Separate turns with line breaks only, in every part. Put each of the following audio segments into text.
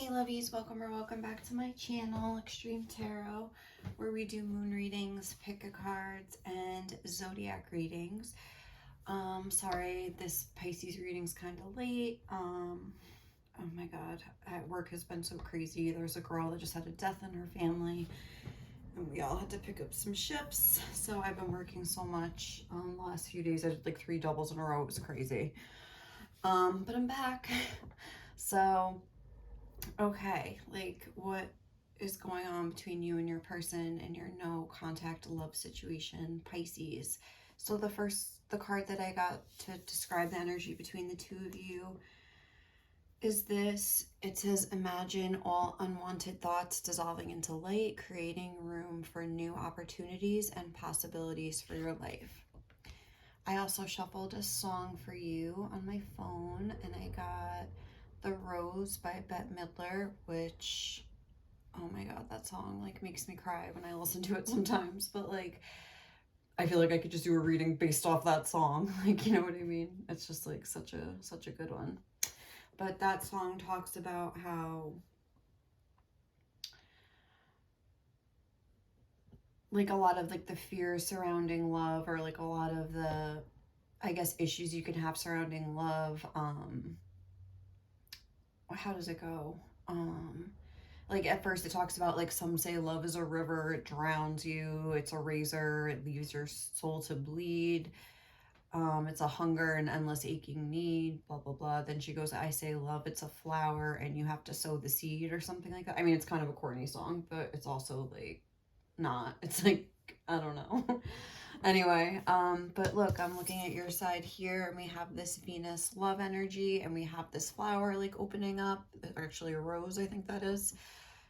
Hey lovies, welcome or welcome back to my channel, Extreme Tarot, where we do moon readings, pick a cards, and zodiac readings. Sorry, this Pisces reading's kind of late. Oh my god, at work has been so crazy. There's a girl that just had a death in her family, and we all had to pick up some shifts. So I've been working so much. The last few days I did like 3 doubles in a row. It was crazy. But I'm back. So okay, like what is going on between you and your person and your no contact love situation, Pisces? So the card that I got to describe the energy between the two of you is this. It says, imagine all unwanted thoughts dissolving into light, creating room for new opportunities and possibilities for your life. I also shuffled a song for you on my phone, and I got The Rose by Bette Midler, which, oh my god, that song like makes me cry when I listen to it sometimes. But like, I feel like I could just do a reading based off that song. Like, you know what I mean? It's just like such a good one. But that song talks about how like a lot of like the fears surrounding love, or like a lot of the, I guess, issues you can have surrounding love. How does it go? Like at first it talks about like some say love is a river, it drowns you, it's a razor, it leaves your soul to bleed. It's a hunger and endless aching need, blah blah blah. Then she goes, I say love, it's a flower and you have to sow the seed, or something like that. I mean, it's kind of a corny song, but it's also like not. It's like, I don't know. Anyway, but look, I'm looking at your side here, and we have this Venus love energy, and we have this flower like opening up, actually a rose, I think that is.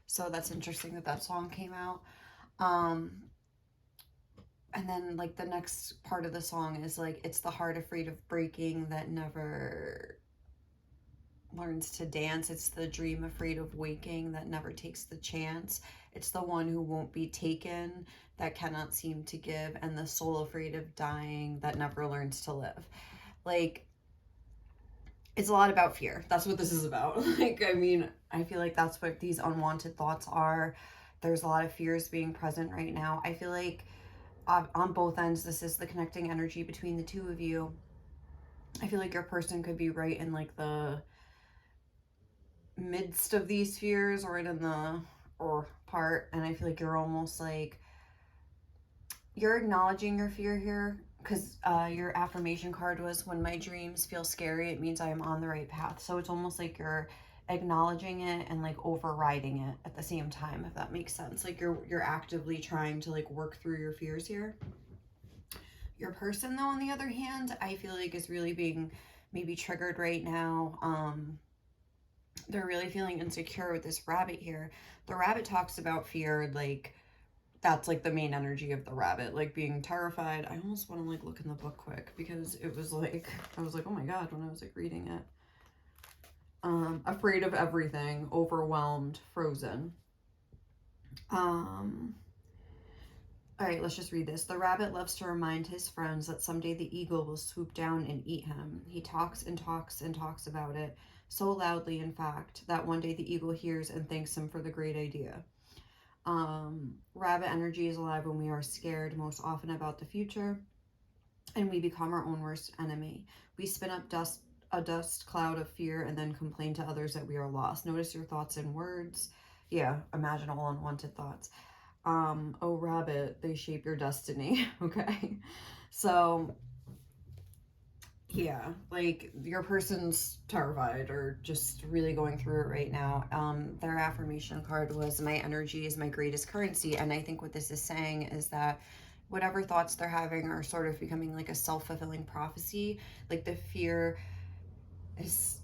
So that's interesting that that song came out. And then like the next part of the song is like, it's the heart afraid of breaking that never learns to dance. It's the dream afraid of waking that never takes the chance. It's the one who won't be taken that cannot seem to give, and the soul afraid of dying that never learns to live. Like, it's a lot about fear. That's what this is about. Like, I mean, I feel like that's what these unwanted thoughts are. There's a lot of fears being present right now. I feel like on both ends, this is the connecting energy between the two of you. I feel like your person could be right in like the midst of these fears, or right in the or part, and I feel like you're almost like you're acknowledging your fear here, because your affirmation card was, when my dreams feel scary, it means I am on the right path. So it's almost like you're acknowledging it and like overriding it at the same time, if that makes sense. Like you're actively trying to like work through your fears here. Your person, though, on the other hand, I feel like is really being maybe triggered right now. They're really feeling insecure with this rabbit here. The rabbit talks about fear, like that's like the main energy of the rabbit, like being terrified. I almost want to like look in the book quick, because it was like, I was like, oh my god, when I was like reading it. Afraid of everything, overwhelmed, frozen. All right, let's just read this. The rabbit loves to remind his friends that someday the eagle will swoop down and eat him. He talks and talks and talks about it, so loudly, in fact, that one day the eagle hears and thanks him for the great idea. Rabbit energy is alive when we are scared, most often about the future, and we become our own worst enemy. We spin up a dust cloud of fear and then complain to others that we are lost. Notice your thoughts and words. Yeah, imagine all unwanted thoughts. Oh rabbit, they shape your destiny. Okay, so yeah, like your person's terrified or just really going through it right now. Their affirmation card was, my energy is my greatest currency. And I think what this is saying is that whatever thoughts they're having are sort of becoming like a self-fulfilling prophecy. Like the fear is,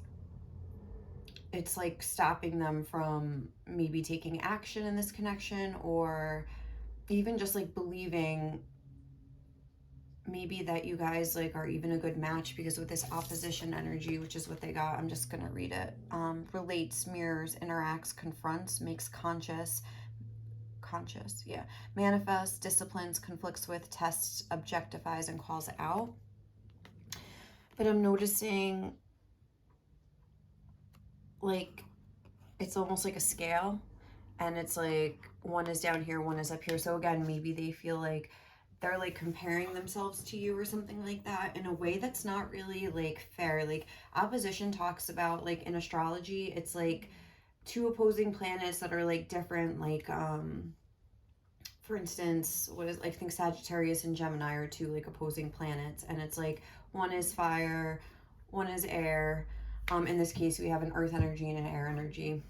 it's like stopping them from maybe taking action in this connection, or even just like believing maybe that you guys like are even a good match, because with this opposition energy, which is what they got, I'm just gonna read it. Relates, mirrors, interacts, confronts, makes conscious, yeah, manifests, disciplines, conflicts with, tests, objectifies, and calls out. But I'm noticing like it's almost like a scale, and it's like one is down here, one is up here. So again, maybe they feel like they're like comparing themselves to you or something like that in a way that's not really like fair. Like opposition talks about, like in astrology, it's like two opposing planets that are like different, like for instance, what is, I think Sagittarius and Gemini are two like opposing planets, and it's like one is fire, one is air. In this case, we have an earth energy and an air energy,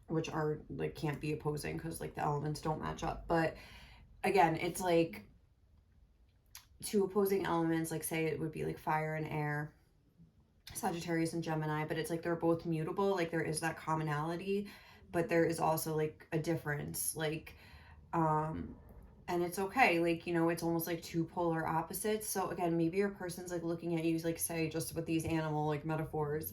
which are like can't be opposing because like the elements don't match up. But again, it's like two opposing elements, like say it would be like fire and air, Sagittarius and Gemini, but it's like they're both mutable, like there is that commonality, but there is also like a difference, like and it's okay, like, you know, it's almost like two polar opposites. So again, maybe your person's like looking at you, like say just with these animal like metaphors,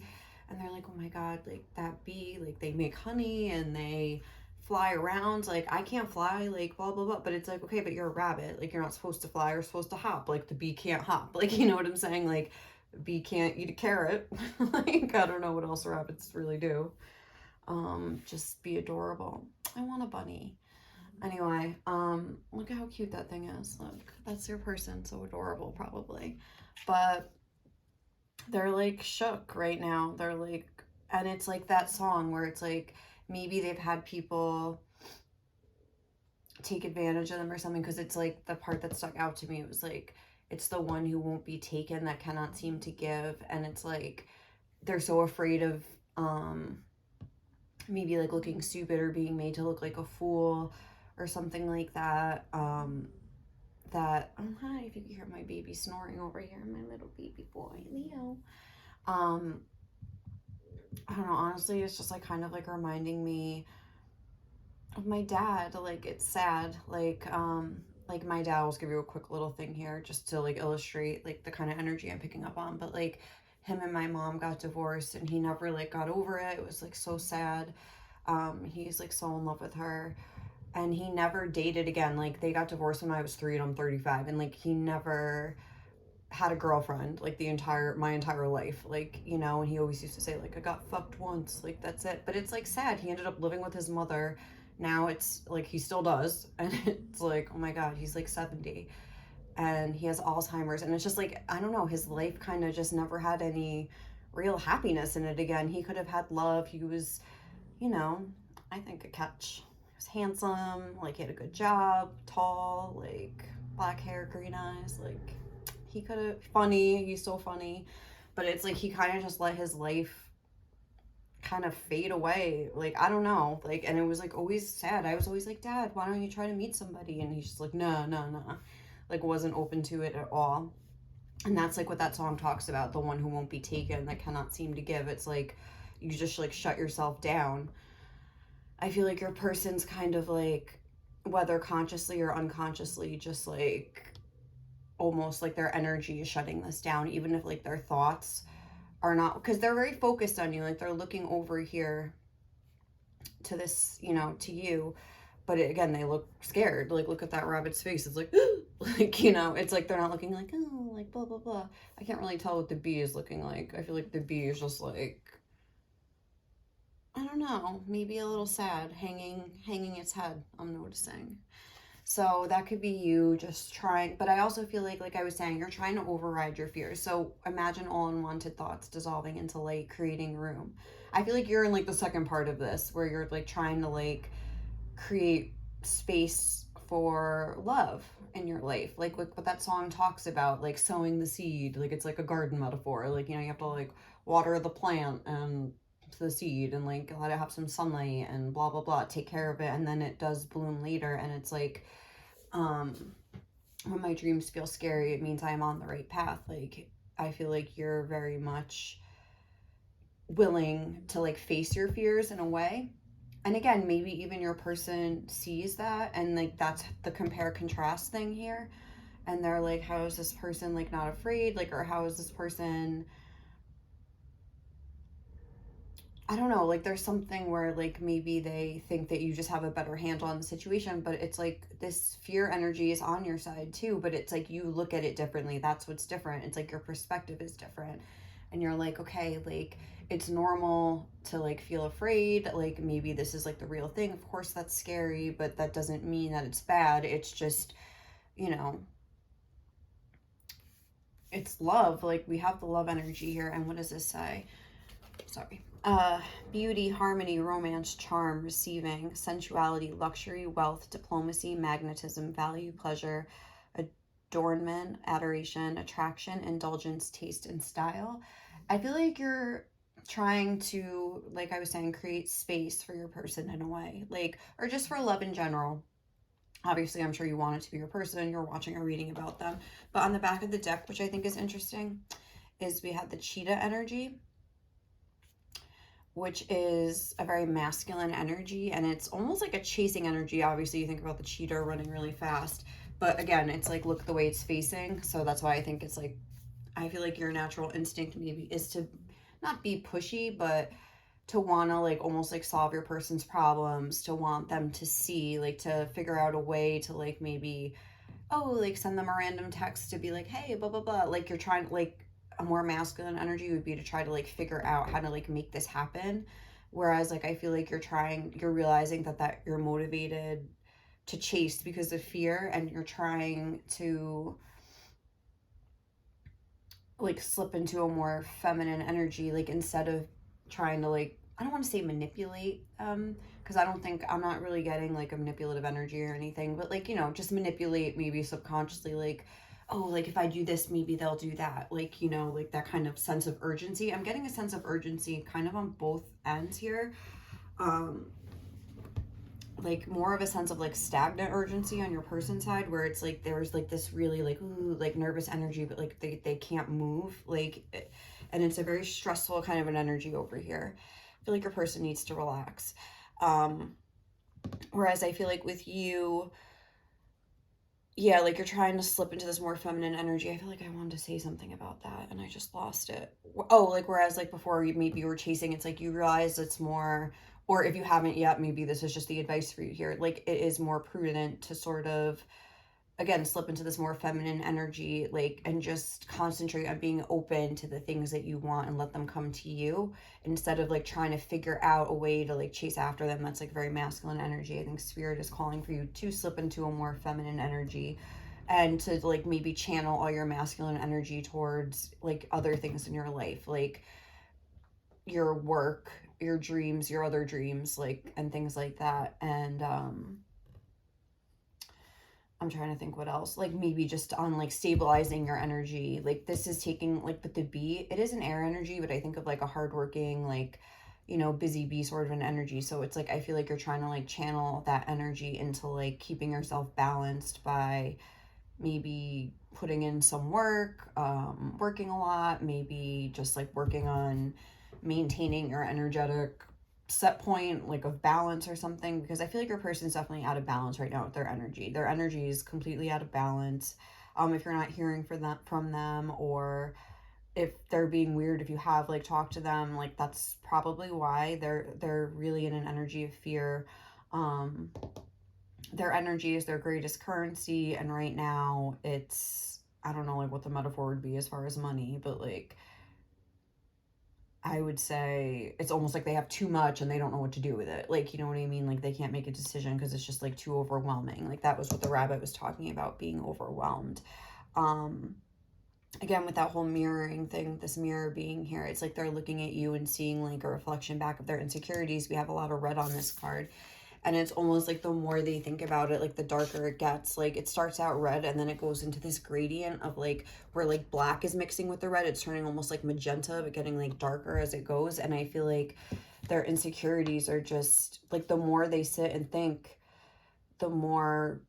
and they're like, oh my god, like that bee, like they make honey and they fly around, like I can't fly, like blah blah blah. But it's like, okay, but you're a rabbit, like you're not supposed to fly, you're supposed to hop, like the bee can't hop, like, you know what I'm saying, like the bee can't eat a carrot. Like I don't know what else rabbits really do. Just be adorable. I want a bunny. Anyway, look at how cute that thing is. Look, that's your person, so adorable probably. But they're like shook right now. They're like, and it's like that song where it's like maybe they've had people take advantage of them or something, because it's like the part that stuck out to me, it was like it's the one who won't be taken that cannot seem to give. And it's like they're so afraid of maybe like looking stupid or being made to look like a fool or something like that. That, oh hi, if you can hear my baby snoring over here, my little baby boy Leo. I don't know, honestly it's just like kind of like reminding me of my dad. Like it's sad, like my dad, will give you a quick little thing here just to like illustrate like the kind of energy I'm picking up on. But like him and my mom got divorced and he never like got over it. It was like so sad. He's like so in love with her, and he never dated again. Like they got divorced when I was 3 and I'm 35, and like he never had a girlfriend like my entire life, like, you know. And he always used to say like I got fucked once, like that's it. But it's like sad, he ended up living with his mother. Now it's like he still does, and it's like, oh my god, he's like 70 and he has Alzheimer's, and it's just like, I don't know, his life kind of just never had any real happiness in it again. He could have had love. He was, you know, I think a catch. He was handsome, like he had a good job, tall, like black hair, green eyes, like he could have, funny, he's so funny. But it's like he kind of just let his life kind of fade away, like I don't know, like, and it was like always sad. I was always like, Dad, why don't you try to meet somebody? And he's just like, no no no, like wasn't open to it at all. And that's like what that song talks about, the one who won't be taken, that cannot seem to give. It's like you just like shut yourself down. I feel like your person's kind of like, whether consciously or unconsciously, just like almost like their energy is shutting this down, even if like their thoughts are not, because they're very focused on you, like they're looking over here to this, you know, to you. But again, they look scared. Like look at that rabbit's face, it's like like, you know, it's like they're not looking like, oh, like blah blah blah. I can't really tell what the bee is looking like. I feel like the bee is just like, I don't know, maybe a little sad, hanging its head, I'm noticing. So that could be you just trying. But I also feel like I was saying, you're trying to override your fears. So imagine all unwanted thoughts dissolving into light, creating room. I feel like you're in like the second part of this, where you're like trying to like create space for love in your life, like what that song talks about, like sowing the seed. Like it's like a garden metaphor, like, you know, you have to like water the plant and the seed and like let it have some sunlight and blah blah blah, take care of it, and then it does bloom later. And it's like, when my dreams feel scary, it means I'm on the right path. Like I feel like you're very much willing to like face your fears in a way. And again, maybe even your person sees that, and like that's the compare contrast thing here, and they're like, how is this person like not afraid, like, or how is this person, I don't know, like there's something where like maybe they think that you just have a better handle on the situation. But it's like this fear energy is on your side too, but it's like you look at it differently. That's what's different. It's like your perspective is different. and you're like, okay, like it's normal to like feel afraid, like maybe this is like the real thing. Of course that's scary, but that doesn't mean that it's bad. It's just, you know, it's love. Like we have the love energy here. And what does this say? Sorry. Beauty, harmony, romance, charm, receiving, sensuality, luxury, wealth, diplomacy, magnetism, value, pleasure, adornment, adoration, attraction, indulgence, taste, and style. I feel like you're trying to, like I was saying, create space for your person in a way, like, or just for love in general. Obviously, I'm sure you want it to be your person, you're watching or reading about them. But on the back of the deck, which I think is interesting, is we have the cheetah energy, which is a very masculine energy, and it's almost like a chasing energy. Obviously, you think about the cheetah running really fast, but again, it's like, look the way it's facing. So that's why I think it's like, I feel like your natural instinct maybe is to not be pushy, but to want to like almost like solve your person's problems, to want them to see, like to figure out a way to like maybe, oh, like send them a random text to be like, hey, blah, blah, blah. Like you're trying, like a more masculine energy would be to try to like figure out how to like make this happen. Whereas like I feel like you're realizing that you're motivated to chase because of fear, and you're trying to like slip into a more feminine energy, like instead of trying to like, I don't want to say manipulate, because I don't think, I'm not really getting like a manipulative energy or anything, but like, you know, just manipulate maybe subconsciously, like, oh, like if I do this, maybe they'll do that, like, you know, like that kind of sense of urgency. I'm getting a sense of urgency kind of on both ends here. um like more of a sense of like stagnant urgency on your person side, where it's like there's like this really like, ooh, like nervous energy, but like they can't move, like, and it's a very stressful kind of an energy over here. I feel like your person needs to relax. um Whereas I feel like with you, yeah, like you're trying to slip into this more feminine energy. I feel like I wanted to say something about that and I just lost it. Oh, like whereas like before maybe you were chasing, it's like you realize it's more, or if you haven't yet, maybe this is just the advice for you here. Like it is more prudent to sort of, again, slip into this more feminine energy, like, and just concentrate on being open to the things that you want and let them come to you, instead of like trying to figure out a way to like chase after them. That's like very masculine energy. I think spirit is calling for you to slip into a more feminine energy, and to like maybe channel all your masculine energy towards like other things in your life, like your work, your dreams, your other dreams, like, and things like that. And I'm trying to think what else. Like maybe just on like stabilizing your energy. Like this is taking like, but the bee, it is an air energy, but I think of like a hardworking, like, you know, busy bee sort of an energy. So it's like I feel like you're trying to like channel that energy into like keeping yourself balanced by maybe putting in some work, working a lot, maybe just like working on maintaining your energetic set point like of balance or something, because I feel like your person's definitely out of balance right now with their energy. Their energy is completely out of balance. If you're not hearing from them, or if they're being weird, if you have like talked to them, like that's probably why they're really in an energy of fear. um their energy is their greatest currency, and right now it's, I don't know like what the metaphor would be as far as money, but like I would say it's almost like they have too much and they don't know what to do with it. Like, you know what I mean? Like they can't make a decision because it's just like too overwhelming. Like that was what the rabbit was talking about, being overwhelmed. Um, Again, with that whole mirroring thing, this mirror being here, it's like they're looking at you and seeing like a reflection back of their insecurities. We have a lot of red on this card. And it's almost like the more they think about it, like the darker it gets. Like it starts out red and then it goes into this gradient of like where like black is mixing with the red. It's turning almost like magenta, but getting like darker as it goes. And I feel like their insecurities are just like, the more they sit and think, the more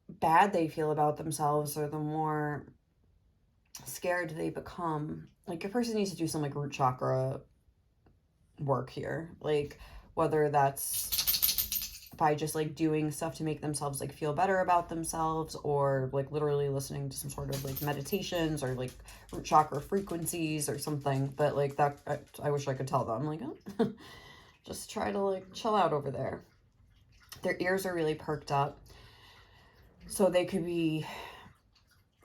bad they feel about themselves, or the more scared they become. Like your person needs to do some like root chakra work here, like whether that's by just like doing stuff to make themselves like feel better about themselves, or like literally listening to some sort of like meditations or like root chakra frequencies or something. But like that, I wish I could tell them like, oh, just try to like chill out over there. Their ears are really perked up, so they could be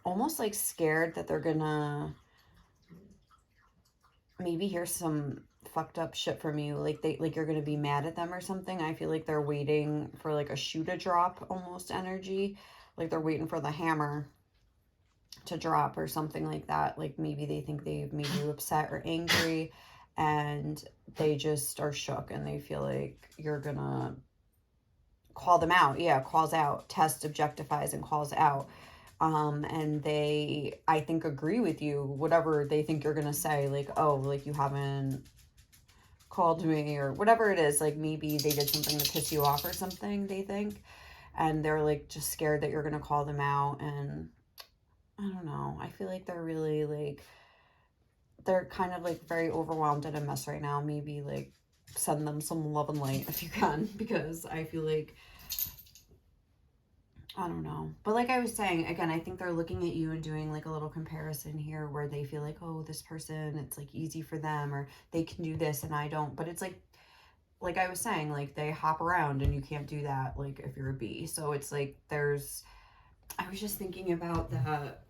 almost like scared that they're gonna maybe here's some fucked up shit from you. Like you're gonna be mad at them or something. I feel like they're waiting for like a shoe to drop almost energy. Like they're waiting for the hammer to drop or something like that. Like maybe they think they've made you upset or angry and they just are shook and they feel like you're gonna call them out. Yeah, calls out, test, objectifies, and calls out. And they, I think, agree with you, whatever they think you're gonna say, like, oh, like you haven't called me or whatever it is. Like maybe they did something to piss you off or something, they think, and they're like just scared that you're gonna call them out. And I don't know, I feel like they're really like, they're kind of like very overwhelmed at a mess right now. Maybe like send them some love and light if you can, because I feel like, I don't know. But like I was saying, again, I think they're looking at you and doing like a little comparison here where they feel like, oh, this person, it's like easy for them or they can do this and I don't. But it's like I was saying, like they hop around and you can't do that like if you're a bee. So it's like there's, I was just thinking about that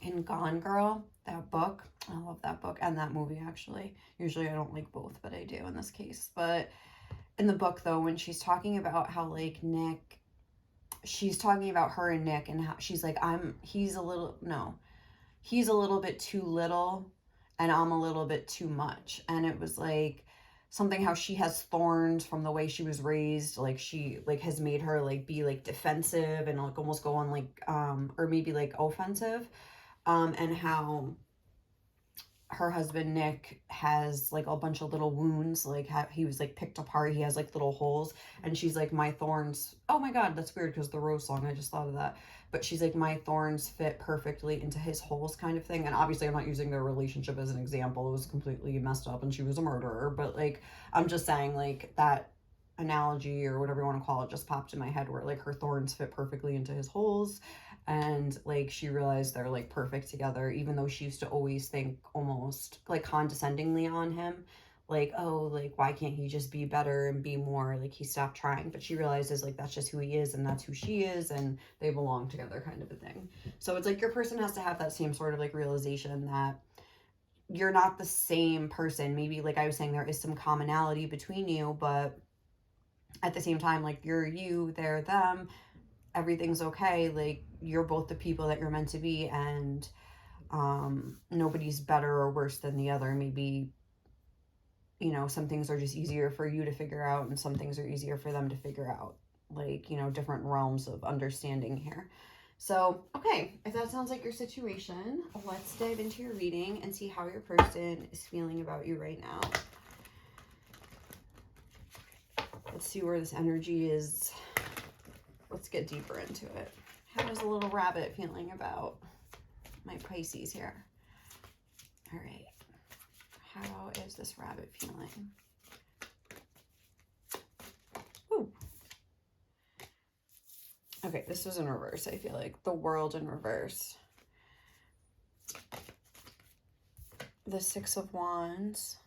in Gone Girl, that book. I love that book and that movie actually. Usually I don't like both, but I do in this case. But in the book though, when she's talking about how like Nick, she's talking about her and Nick and how she's like, he's a little bit too little and I'm a little bit too much. And it was like something how she has thorns from the way she was raised. Like she like has made her like be like defensive and like almost go on like, or maybe like offensive. And how her husband Nick has like a bunch of little wounds, like he was like picked apart, he has like little holes, and she's like, my thorns, oh my god, that's weird because the Rose song, I just thought of that, but she's like, my thorns fit perfectly into his holes kind of thing. And obviously I'm not using their relationship as an example, it was completely messed up and she was a murderer, but like I'm just saying like that analogy or whatever you want to call it just popped in my head where like her thorns fit perfectly into his holes. And like she realized they're like perfect together, even though she used to always think almost like condescendingly on him, like, oh, like why can't he just be better and be more, like he stopped trying. But she realizes like that's just who he is and that's who she is and they belong together kind of a thing. So it's like your person has to have that same sort of like realization that you're not the same person. Maybe like I was saying, there is some commonality between you, but at the same time, like you're you, they're them, everything's okay. Like you're both the people that you're meant to be, and nobody's better or worse than the other. Maybe, you know, some things are just easier for you to figure out and some things are easier for them to figure out, like, you know, different realms of understanding here. So okay, if that sounds like your situation, let's dive into your reading and see how your person is feeling about you right now. Let's see where this energy is. Let's get deeper into it. How is a little rabbit feeling about my Pisces here? All right. How is this rabbit feeling? Ooh. Okay, this was in reverse, I feel like. The World in reverse. The Six of Wands.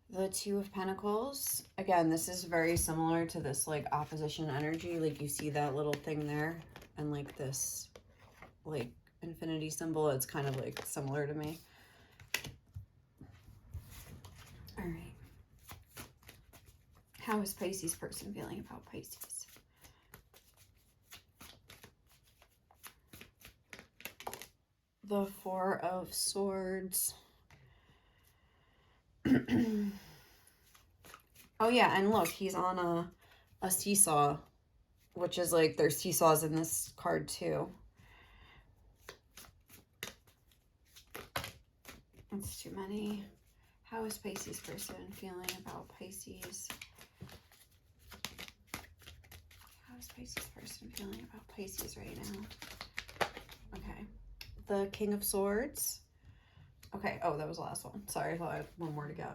The Two of Pentacles. Again, this is very similar to this like opposition energy. Like you see that little thing there and like this like infinity symbol. It's kind of like similar to me. All right. How is Pisces person feeling about Pisces? The Four of Swords. Oh yeah, and look, he's on a seesaw, which is like, there's seesaws in this card too. It's too many. How is Pisces person feeling about Pisces? How is Pisces person feeling about Pisces right now? Okay. The King of Swords. Okay, oh, that was the last one. Sorry, I thought I had one more to go.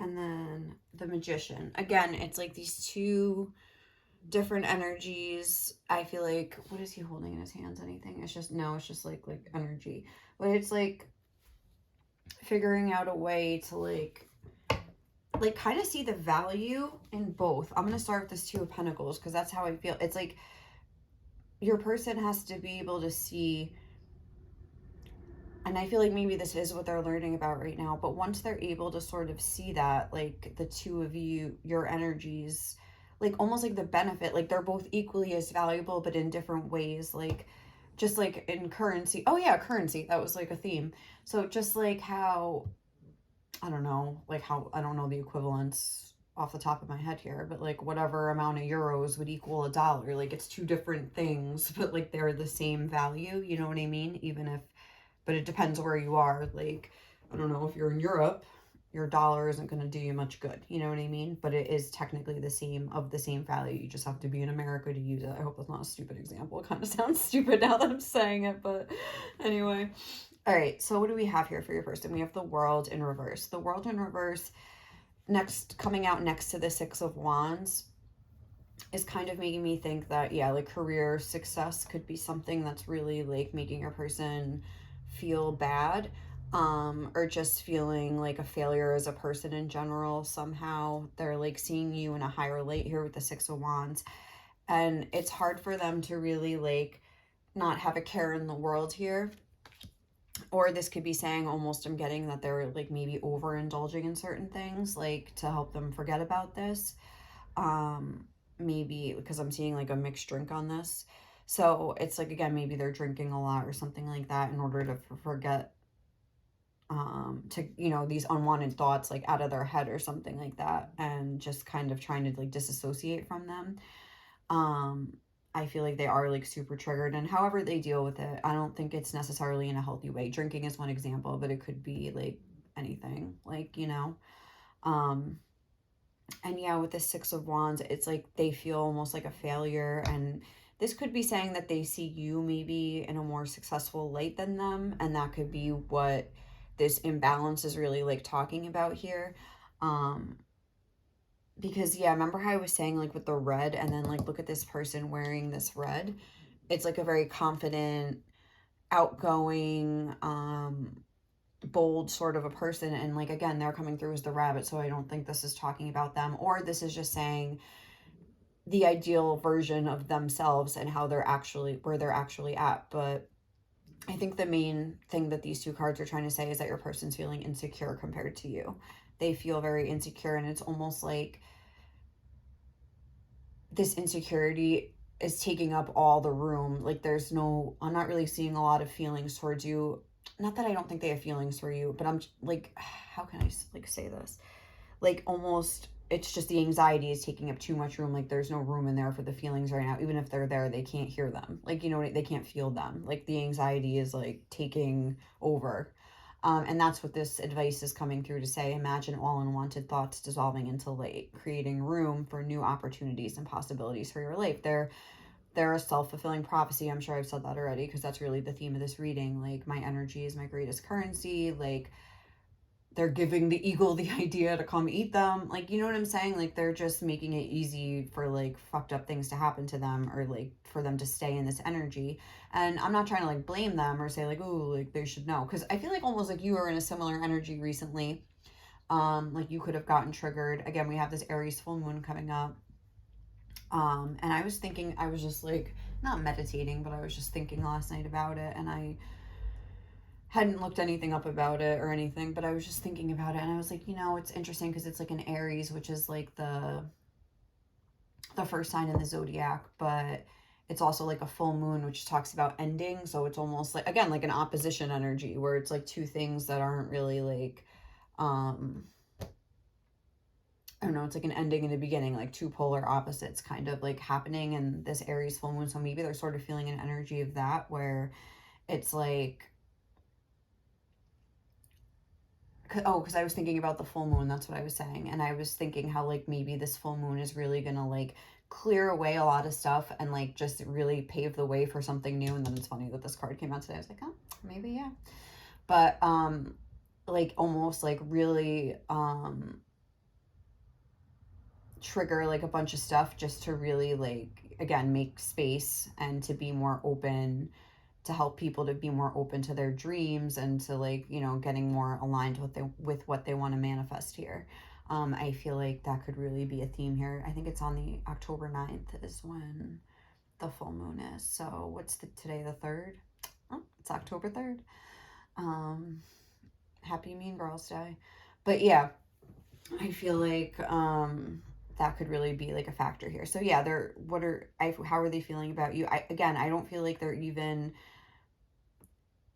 And then the Magician. Again, it's like these two different energies. I feel like, what is he holding in his hands? Anything? It's just, no, it's just like energy. But it's like figuring out a way to like kind of see the value in both. I'm going to start with this Two of Pentacles because that's how I feel. It's like your person has to be able to see, and I feel like maybe this is what they're learning about right now, but once they're able to sort of see that, like the two of you, your energies, like almost like the benefit, like they're both equally as valuable, but in different ways, like just like in currency. Oh yeah, currency. That was like a theme. So just like how, I don't know, like how, I don't know the equivalents off the top of my head here, but like whatever amount of euros would equal a dollar, like it's two different things, but like they're the same value, you know what I mean? Even if, but it depends where you are. Like, I don't know, if you're in Europe, your dollar isn't going to do you much good, you know what I mean? But it is technically the same, of the same value. You just have to be in America to use it. I hope that's not a stupid example. It kind of sounds stupid now that I'm saying it, but anyway. All right, so what do we have here for your person? We have the World in reverse. The World in reverse, next, coming out next to the Six of Wands, is kind of making me think that, yeah, like career success could be something that's really like making your person feel bad, or just feeling like a failure as a person in general. Somehow they're like seeing you in a higher light here with the Six of Wands, and it's hard for them to really like not have a care in the world here. Or this could be saying, almost, I'm getting that they're like maybe overindulging in certain things, like to help them forget about this. Maybe because I'm seeing like a mixed drink on this. So it's like, again, maybe they're drinking a lot or something like that in order to forget, to, you know, these unwanted thoughts like out of their head or something like that, and just kind of trying to like disassociate from them. Um, I feel like they are like super triggered, and however they deal with it, I don't think it's necessarily in a healthy way. Drinking is one example, but it could be like anything, like, you know. Um, and yeah, with the Six of Wands, it's like they feel almost like a failure. And this could be saying that they see you maybe in a more successful light than them. And that could be what this imbalance is really like talking about here. Um, because yeah, remember how I was saying like with the red, and then like look at this person wearing this red. It's like a very confident, outgoing, bold sort of a person, and like again, they're coming through as the rabbit, so I don't think this is talking about them, or this is just saying the ideal version of themselves and how they're actually, where they're actually at. But I think the main thing that these two cards are trying to say is that your person's feeling insecure compared to you. They feel very insecure, and it's almost like this insecurity is taking up all the room. Like there's no, I'm not really seeing a lot of feelings towards you. Not that I don't think they have feelings for you, but I'm like, how can I like say this? Like almost, it's just the anxiety is taking up too much room. Like there's no room in there for the feelings right now. Even if they're there, they can't hear them. Like, you know, they can't feel them. Like the anxiety is like taking over. And that's what this advice is coming through to say. Imagine all unwanted thoughts dissolving into light, creating room for new opportunities and possibilities for your life. They're a self-fulfilling prophecy. I'm sure I've said that already, because that's really the theme of this reading. Like, my energy is my greatest currency. Like, they're giving the eagle the idea to come eat them. Like, you know what I'm saying? Like, they're just making it easy for like fucked up things to happen to them, or like for them to stay in this energy. And I'm not trying to like blame them or say like, oh, like they should know, because I feel like almost like you were in a similar energy recently. Like you could have gotten triggered. Again, we have this Aries full moon coming up. And I was thinking, I was just like not meditating, but I was just thinking last night about it, and I hadn't looked anything up about it or anything, but I was just thinking about it, and I was like, you know, it's interesting because it's like an Aries, which is like the first sign in the zodiac, but it's also like a full moon, which talks about ending. So it's almost like, again, like an opposition energy, where it's like two things that aren't really like, I don't know, it's like an ending and a beginning, like two polar opposites kind of like happening in this Aries full moon. So maybe they're sort of feeling an energy of that, where it's like, oh, because I was thinking about the full moon, that's what I was saying. And I was thinking how like maybe this full moon is really gonna like clear away a lot of stuff and like just really pave the way for something new. And then it's funny that this card came out today. I was like, oh, maybe, yeah. But like almost like really trigger like a bunch of stuff, just to really like, again, make space and to be more open, to help people to be more open to their dreams, and to like, you know, getting more aligned with what they want to manifest here. I feel like that could really be a theme here. I think it's on the October 9th is when the full moon is. So what's today, the 3rd? Oh, it's October 3rd. Happy Mean Girls Day. But yeah, I feel like that could really be like a factor here. So yeah, how are they feeling about you? I don't feel like they're even,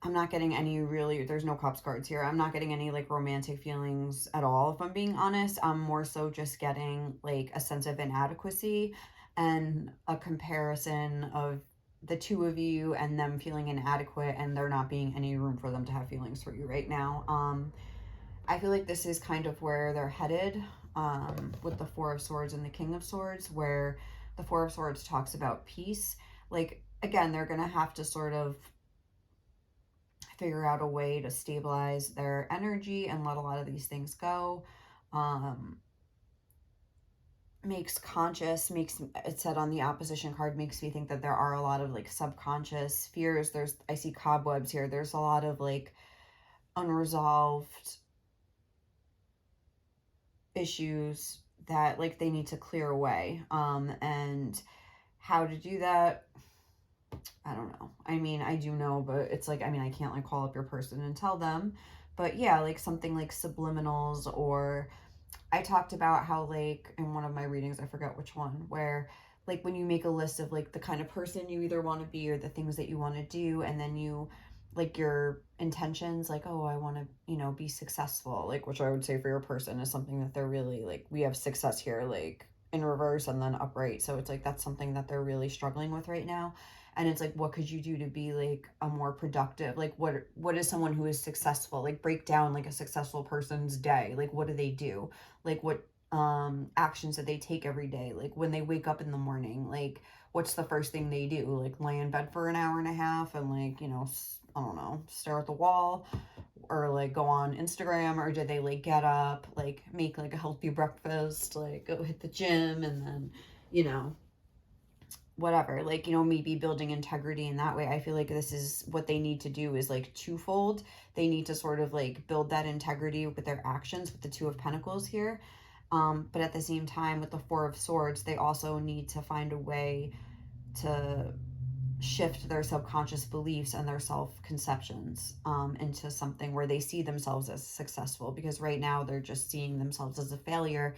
I'm not getting any really, there's no Cups cards here. I'm not getting any like romantic feelings at all, if I'm being honest. I'm more so just getting like a sense of inadequacy and a comparison of the two of you and them feeling inadequate and there not being any room for them to have feelings for you right now. I feel like this is kind of where they're headed, with the Four of Swords and the King of Swords, where the Four of Swords talks about peace. Like, again, they're going to have to sort of figure out a way to stabilize their energy and let a lot of these things go. Makes it said on the opposition card, makes me think that there are a lot of like subconscious fears. I see cobwebs here. There's a lot of like unresolved issues that like they need to clear away. And how to do that, I don't know. I mean, I do know, but it's like, I mean, I can't like call up your person and tell them. But yeah, like something like subliminals, or I talked about how like in one of my readings, I forget which one, where like when you make a list of like the kind of person you either want to be or the things that you want to do, and then you like your intentions, like, oh, I want to, be successful, like, which I would say for your person is something that they're really like, we have success here, like in reverse and then upright. So it's like, that's something that they're really struggling with right now. And it's like, what could you do to be like a more productive, like what is someone who is successful, like break down like a successful person's day, like what do they do, like what actions that they take every day, like when they wake up in the morning, like what's the first thing they do, like lay in bed for an hour and a half and like, I don't know, stare at the wall, or like go on Instagram, or do they like get up, like make like a healthy breakfast, like go hit the gym, and then, whatever, like, maybe building integrity in that way. I feel like this is what they need to do, is like twofold. They need to sort of like build that integrity with their actions with the Two of Pentacles here. But at the same time, with the Four of Swords, they also need to find a way to shift their subconscious beliefs and their self-conceptions into something where they see themselves as successful, because right now they're just seeing themselves as a failure,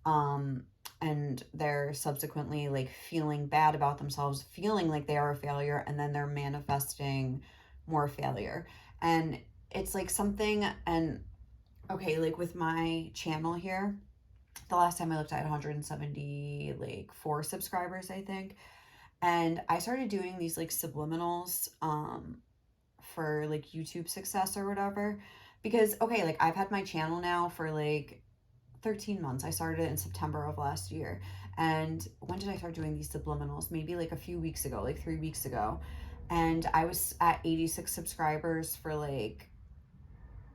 and they're subsequently like feeling bad about themselves, feeling like they are a failure, and then they're manifesting more failure. And it's like something, and okay, like with my channel here, the last time I looked, I had 174 subscribers, I think. And I started doing these like subliminals for like YouTube success or whatever. Because, okay, like I've had my channel now for like 13 months. I started it in September of last year. And when did I start doing these subliminals? Maybe like a few weeks ago, like 3 weeks ago. And I was at 86 subscribers for like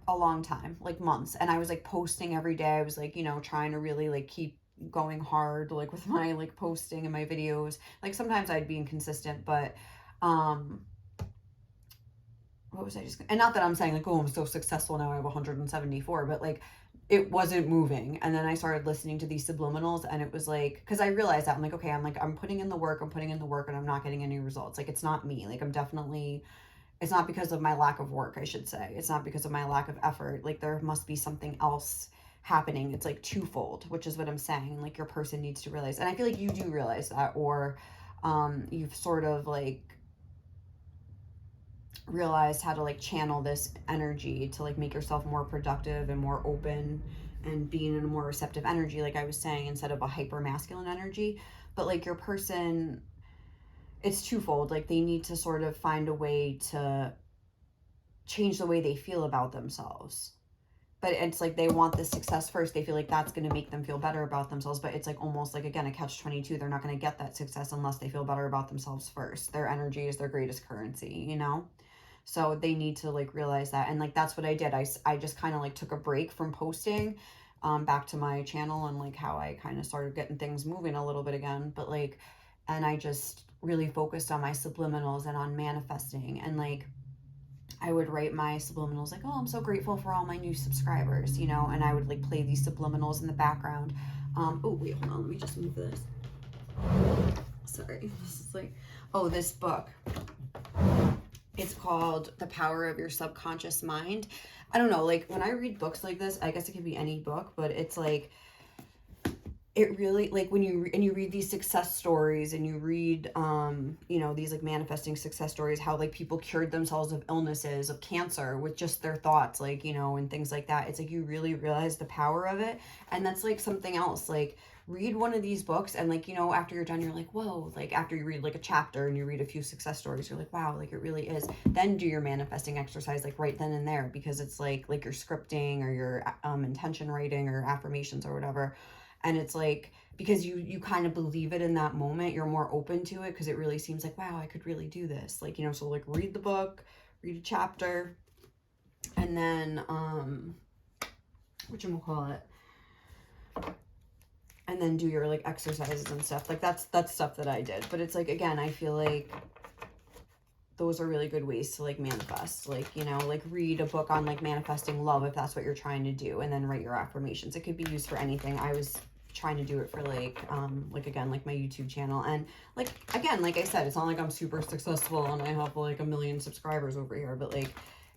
a long time, like months. And I was like posting every day. I was like, trying to really like keep going hard, like with my like posting and my videos. Like sometimes I'd be inconsistent, but what was I just, and not that I'm saying like, oh, I'm so successful now, I have 174, but like it wasn't moving. And then I started listening to these subliminals, and it was like, because I realized that I'm like, okay, I'm putting in the work, and I'm not getting any results. Like, it's not me. Like, it's not because of my lack of work, I should say. It's not because of my lack of effort. Like, there must be something else happening. It's like twofold, which is what I'm saying. Like, your person needs to realize, and I feel like you do realize that, or you've sort of like realized how to like channel this energy to like make yourself more productive and more open and being in a more receptive energy, like I was saying, instead of a hyper masculine energy. But like your person, it's twofold. Like they need to sort of find a way to change the way they feel about themselves. But it's like they want the success first. They feel like that's going to make them feel better about themselves. But it's like almost like, again, a catch-22. They're not going to get that success unless they feel better about themselves first. Their energy is their greatest currency, So they need to like realize that. And like, that's what I did. I just kind of like took a break from posting back to my channel, and like how I kind of started getting things moving a little bit again. But like, and I just really focused on my subliminals and on manifesting. And like, I would write my subliminals like, oh, I'm so grateful for all my new subscribers, and I would like play these subliminals in the background. Oh, wait, hold on. Let me just move this. Sorry. This is like, Oh, this book. It's called The Power of Your Subconscious Mind. I don't know, like when I read books like this, I guess it could be any book, but it's like, it really, like when you read these success stories and you read you know, these like manifesting success stories, how like people cured themselves of illnesses, of cancer with just their thoughts, like, you know, and things like that. It's like you really realize the power of it. And that's like something else. Like, read one of these books and, like, you know, after you're done, you're like, whoa. Like after you read like a chapter and you read a few success stories, you're like, wow, like it really is. Then do your manifesting exercise like right then and there, because it's like your scripting or your intention writing or affirmations or whatever. And it's like, because you kind of believe it in that moment, you're more open to it, because it really seems like, wow, I could really do this. Like, you know, so like read the book, read a chapter, and then whatchamacallit, and then do your like exercises and stuff. Like that's stuff that I did. But it's like, again, I feel like those are really good ways to like manifest. Like, you know, like read a book on like manifesting love if that's what you're trying to do, and then write your affirmations. It could be used for anything. I was trying to do it for like again, like my YouTube channel. And like, again, like I said, it's not like I'm super successful and I have like 1 million subscribers over here, but like,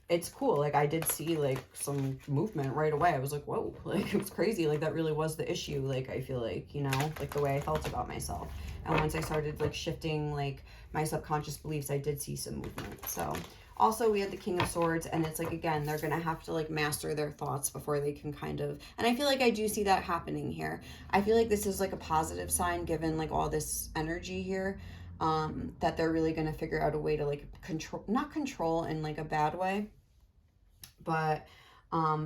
it's cool. Like I did see like some movement right away. I was like, whoa, like it was crazy. Like that really was the issue. Like I feel like, you know, like the way I felt about myself. And once I started like shifting like my subconscious beliefs, I did see some movement. So also we had the King of Swords, and it's like, again, they're going to have to like master their thoughts before they can kind of, and I feel like I do see that happening here. I feel like this is like a positive sign given like all this energy here, that they're really going to figure out a way to like control, not control in like a bad way, but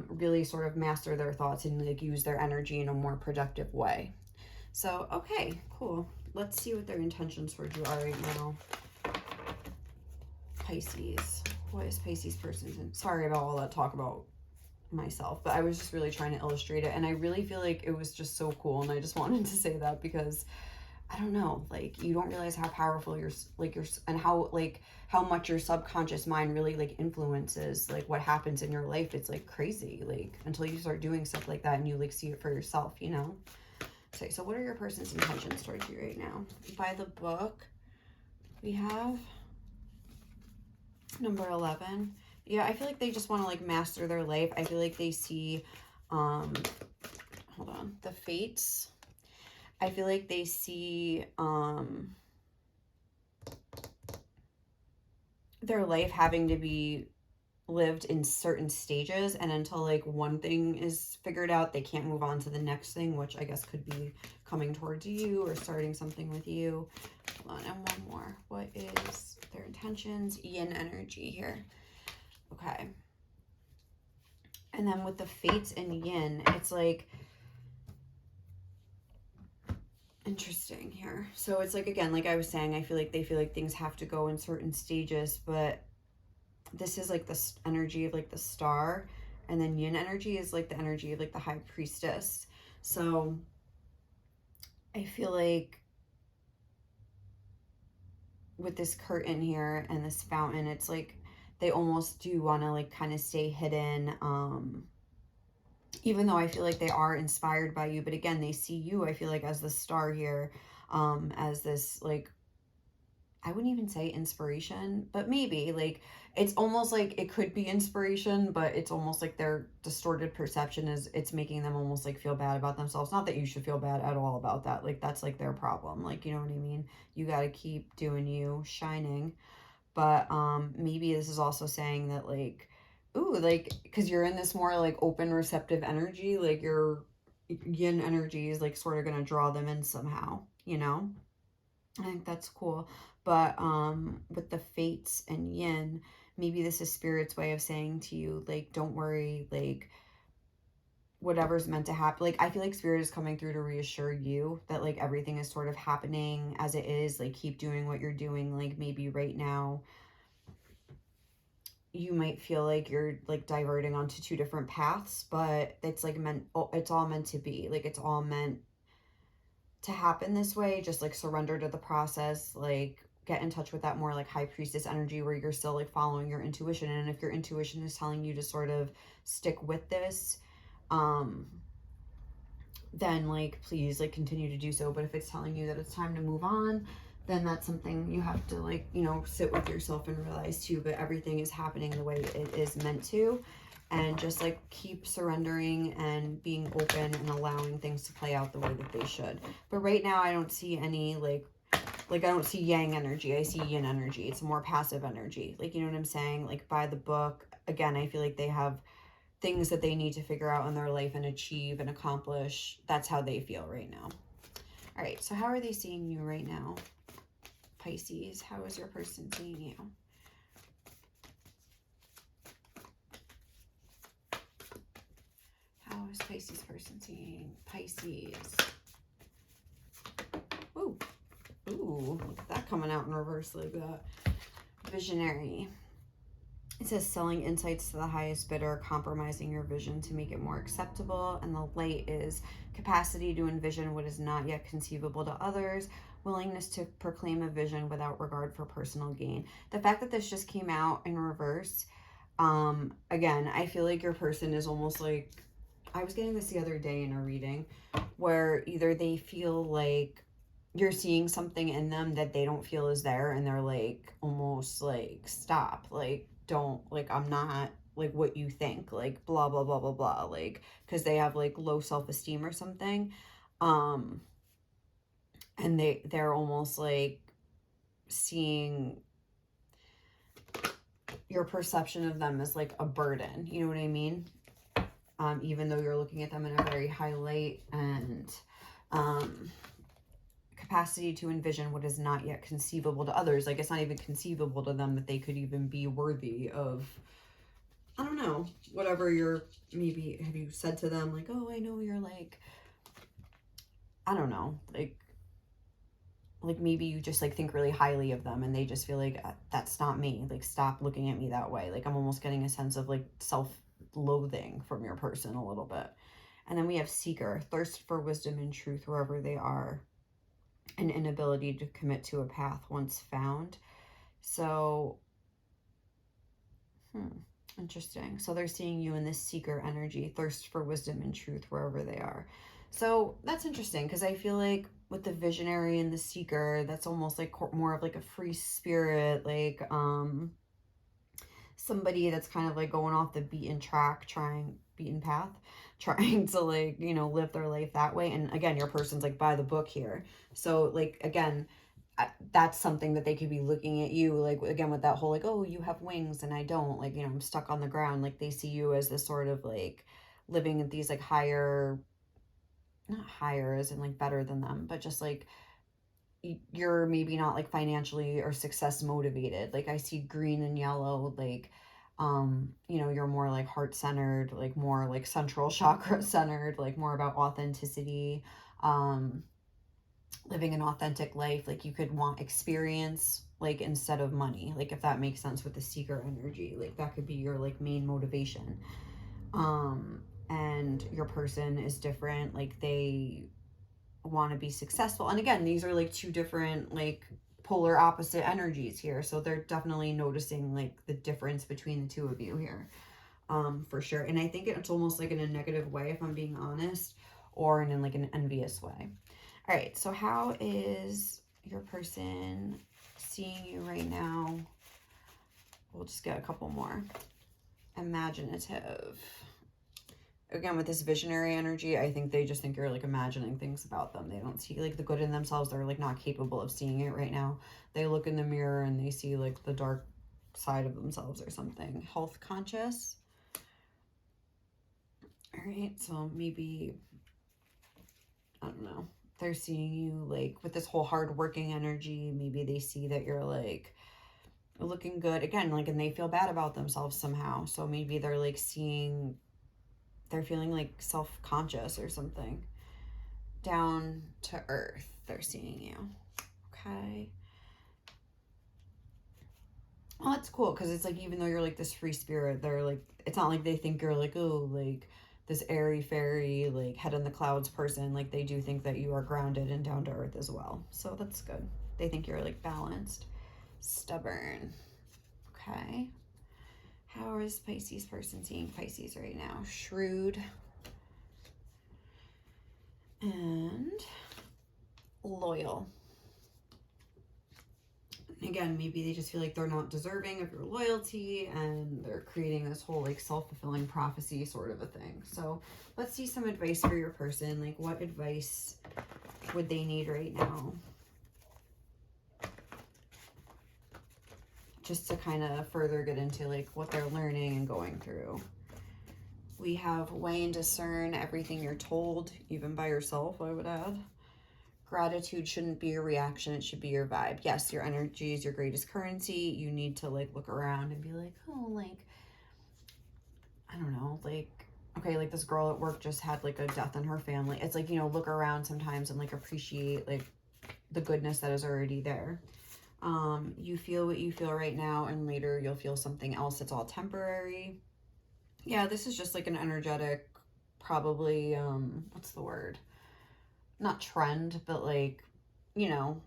really sort of master their thoughts and like use their energy in a more productive way. So, okay, cool. Let's see what their intentions towards you are right now. Pisces. What is Pisces person's in? Sorry about all that talk about myself, but I was just really trying to illustrate it, and I really feel like it was just so cool, and I just wanted to say that because I don't know, like you don't realize how powerful your and how much your subconscious mind really like influences like what happens in your life. It's like crazy, like until you start doing stuff like that and you like see it for yourself, you know. Okay, so what are your person's intentions towards you right now? By the book, we have number 11. Yeah, I feel like they just want to like master their life. I feel like they see hold on, the fates. I feel like they see their life having to be lived in certain stages, and until like one thing is figured out, they can't move on to the next thing, which I guess could be coming towards you or starting something with you. Hold on, and one more. What is their intentions? Yin energy here. Okay. And then with the fates and yin, it's like interesting here. So it's like, again, like I was saying, I feel like they feel like things have to go in certain stages, but this is like this energy of like the star, and then yin energy is like the energy of like the high priestess. So I feel like with this curtain here and this fountain, it's like they almost do want to like kind of stay hidden, even though I feel like they are inspired by you. But again, they see you, I feel like, as the star here, as this like, I wouldn't even say inspiration, but maybe like it's almost like it could be inspiration, but it's almost like their distorted perception is it's making them almost like feel bad about themselves. Not that you should feel bad at all about that. Like that's like their problem. Like, you know what I mean? You got to keep doing you, shining. But maybe this is also saying that like, ooh, like, because you're in this more like open, receptive energy, like your yin energy is like sort of going to draw them in somehow, you know? I think that's cool. But with the fates and yin, maybe this is spirit's way of saying to you, like, don't worry, like, whatever's meant to happen. Like, I feel like spirit is coming through to reassure you that like everything is sort of happening as it is. Like, keep doing what you're doing. Like, maybe right now you might feel like you're like diverting onto two different paths, but it's like it's all meant to be. Like, it's all meant to happen this way. Just like surrender to the process, like get in touch with that more like high priestess energy where you're still like following your intuition. And if your intuition is telling you to sort of stick with this, then like please like continue to do so. But if it's telling you that it's time to move on, then that's something you have to, like, you know, sit with yourself and realize too. But everything is happening the way it is meant to. And just, like, keep surrendering and being open and allowing things to play out the way that they should. But right now, I don't see any, like I don't see yang energy. I see yin energy. It's a more passive energy. Like, you know what I'm saying? Like, by the book, again, I feel like they have things that they need to figure out in their life and achieve and accomplish. That's how they feel right now. All right, so how are they seeing you right now, Pisces? How is your person seeing you? How is Pisces person seeing Pisces? Ooh, ooh, look at that coming out in reverse like that. Visionary. It says selling insights to the highest bidder, compromising your vision to make it more acceptable. And the light is capacity to envision what is not yet conceivable to others, willingness to proclaim a vision without regard for personal gain. The fact that this just came out in reverse, again, I feel like your person is almost like, I was getting this the other day in a reading, where either they feel like you're seeing something in them that they don't feel is there, and they're like, almost like, stop, like, don't, like, I'm not like what you think, like, blah blah blah blah blah, like, because they have like low self-esteem or something, and they're almost like seeing your perception of them as like a burden, you know what I mean? Even though you're looking at them in a very high light, and capacity to envision what is not yet conceivable to others. Like, it's not even conceivable to them that they could even be worthy of, I don't know, whatever you're, maybe, have you said to them, like, oh, I know you're like, I don't know, like maybe you just like think really highly of them, and they just feel like, that's not me, like, stop looking at me that way. Like, I'm almost getting a sense of like self-loathing from your person a little bit. And then we have seeker, thirst for wisdom and truth wherever they are, an inability to commit to a path once found. So, interesting. So they're seeing you in this seeker energy, thirst for wisdom and truth wherever they are. So that's interesting, because I feel like with the visionary and the seeker, that's almost like more of like a free spirit, like somebody that's kind of like going off the beaten path, trying to, like, you know, live their life that way. And again, your person's like by the book here. So, like, again, that's something that they could be looking at you, like, again, with that whole, like, oh, you have wings and I don't, like, you know, I'm stuck on the ground. Like, they see you as this sort of like living at these like higher, not higher as in like better than them, but just like you're maybe not like financially or success motivated. Like, I see green and yellow, like, you know, you're more like heart centered, like more like central chakra centered, like more about authenticity, living an authentic life. Like, you could want experience, like, instead of money, like, if that makes sense with the seeker energy, like that could be your like main motivation. And your person is different, like they want to be successful. And again, these are like two different like polar opposite energies here, so they're definitely noticing like the difference between the two of you here, for sure. And I think it's almost like in a negative way, if I'm being honest, or in like an envious way. All right, so how is your person seeing you right now? We'll just get a couple more. Imaginative. Again, with this visionary energy, I think they just think you're like imagining things about them. They don't see like the good in themselves. They're like not capable of seeing it right now. They look in the mirror and they see like the dark side of themselves or something. Health conscious. All right, so maybe, I don't know, they're seeing you like with this whole hardworking energy. Maybe they see that you're like looking good again, like, and they feel bad about themselves somehow. So maybe they're like seeing, they're feeling like self-conscious or something. Down to earth, they're seeing you. Okay. Well, that's cool, because it's like, even though you're like this free spirit, they're like, it's not like they think you're like, oh, like this airy fairy, like head in the clouds person. Like, they do think that you are grounded and down to earth as well. So that's good. They think you're like balanced. Stubborn. Okay. How is Pisces person seeing Pisces right now? Shrewd. And loyal. Again, maybe they just feel like they're not deserving of your loyalty, and they're creating this whole like self-fulfilling prophecy sort of a thing. So let's see some advice for your person. Like, what advice would they need right now? Just to kind of further get into like what they're learning and going through. We have weigh and discern everything you're told, even by yourself, I would add. Gratitude shouldn't be your reaction, it should be your vibe. Yes, your energy is your greatest currency. You need to like look around and be like, oh, like, I don't know, like, okay, like this girl at work just had like a death in her family. It's like, you know, look around sometimes and like appreciate like the goodness that is already there. You feel what you feel right now, and later you'll feel something else. It's all temporary. Yeah, this is just like an energetic, probably, what's the word? Not trend, but like, you know,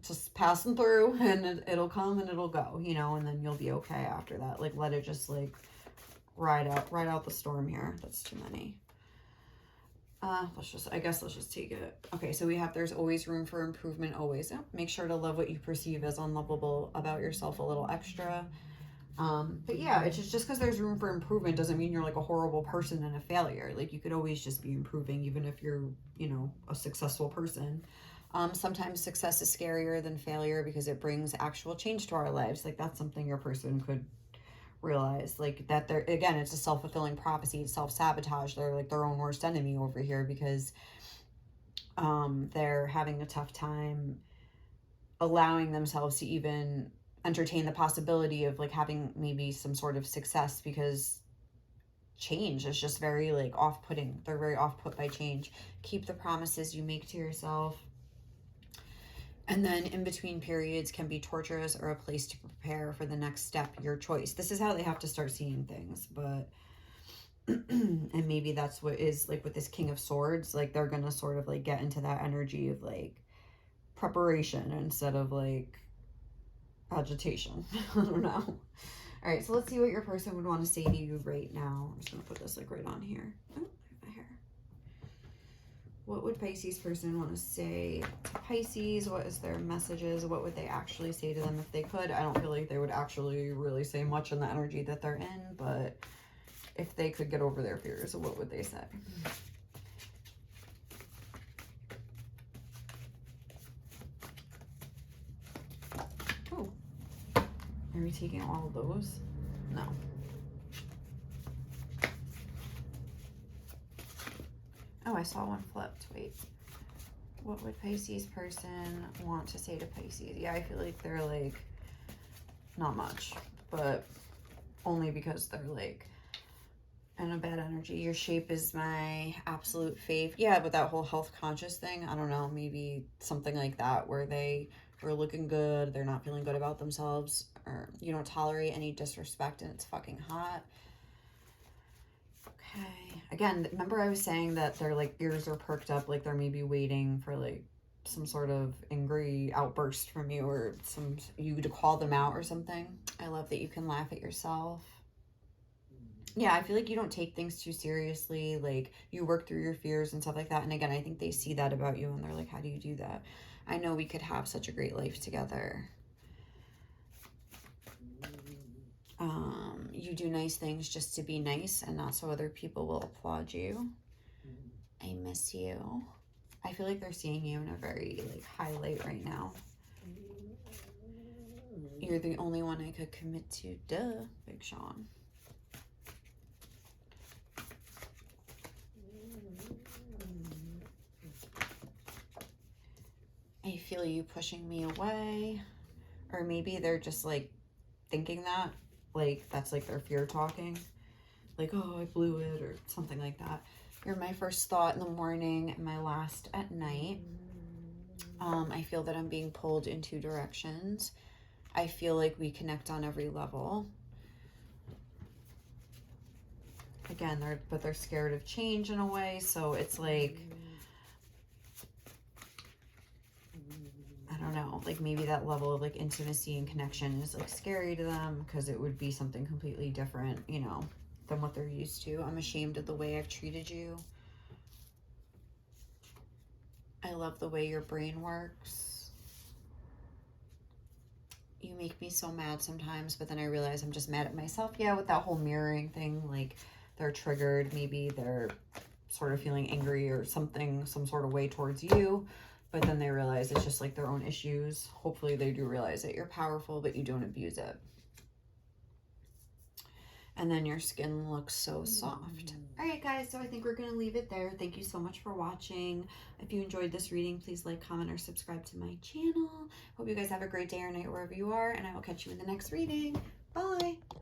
just passing through, and it'll come and it'll go, you know, and then you'll be okay after that. Like, let it just like ride out the storm here. That's too many. I guess let's just take it. Okay, so we have, there's always room for improvement, always. Make sure to love what you perceive as unlovable about yourself a little extra. But yeah, it's just because there's room for improvement doesn't mean you're like a horrible person and a failure. Like, you could always just be improving, even if you're, you know, a successful person. Sometimes success is scarier than failure because it brings actual change to our lives. Like, that's something your person could realize, like, that they're, again, it's a self-fulfilling prophecy. It's self-sabotage. They're like their own worst enemy over here because they're having a tough time allowing themselves to even entertain the possibility of like having maybe some sort of success, because change is just very like off-putting. They're very off-put by change. Keep the promises you make to yourself. And then in between periods can be torturous or a place to prepare for the next step, your choice. This is how they have to start seeing things. But and maybe that's what is like with this King of Swords, like they're gonna sort of like get into that energy of like preparation instead of like agitation. I don't know. All right, so let's see what your person would want to say to you right now. I'm just gonna put this like right on here. Oh, my hair. What would Pisces person want to say to Pisces? What is their messages? What would they actually say to them if they could? I don't feel like they would actually really say much in the energy that they're in, but if they could get over their fears, what would they say? Oh, are we taking all of those? No. Oh, I saw one flipped. Wait. What would Pisces person want to say to Pisces? Yeah, I feel like they're like, not much, but only because they're like in a bad energy. Your shape is my absolute fave. Yeah, but that whole health conscious thing, I don't know, maybe something like that where they are looking good, they're not feeling good about themselves, or you don't tolerate any disrespect and it's fucking hot. Okay. Again, remember I was saying that their like ears are perked up, like they're maybe waiting for like some sort of angry outburst from you, or you to call them out or something. I love that you can laugh at yourself. Yeah, I feel like you don't take things too seriously. Like, you work through your fears and stuff like that. And again, I think they see that about you and they're like, how do you do that? I know we could have such a great life together. You do nice things just to be nice and not so other people will applaud you. I miss you. I feel like they're seeing you in a very like highlight right now. You're the only one I could commit to. Duh, Big Sean. I feel you pushing me away. Or maybe they're just like thinking that. Like, that's like their fear talking. Like, oh, I blew it, or something like that. You're my first thought in the morning and my last at night. I feel that I'm being pulled in two directions. I feel like we connect on every level. Again, they're scared of change in a way, so it's like, I don't know, like maybe that level of like intimacy and connection is like scary to them because it would be something completely different, you know, than what they're used to. I'm ashamed of the way I've treated you. I love the way your brain works. you make me so mad sometimes, but then I realize I'm just mad at myself. Yeah, with that whole mirroring thing, like they're triggered. Maybe they're sort of feeling angry or something, some sort of way towards you, but then they realize it's just like their own issues. Hopefully they do realize that you're powerful, but you don't abuse it. And then your skin looks so soft. All right, guys, so I think we're going to leave it there. Thank you so much for watching. If you enjoyed this reading, please like, comment, or subscribe to my channel. Hope you guys have a great day or night wherever you are, and I will catch you in the next reading. Bye.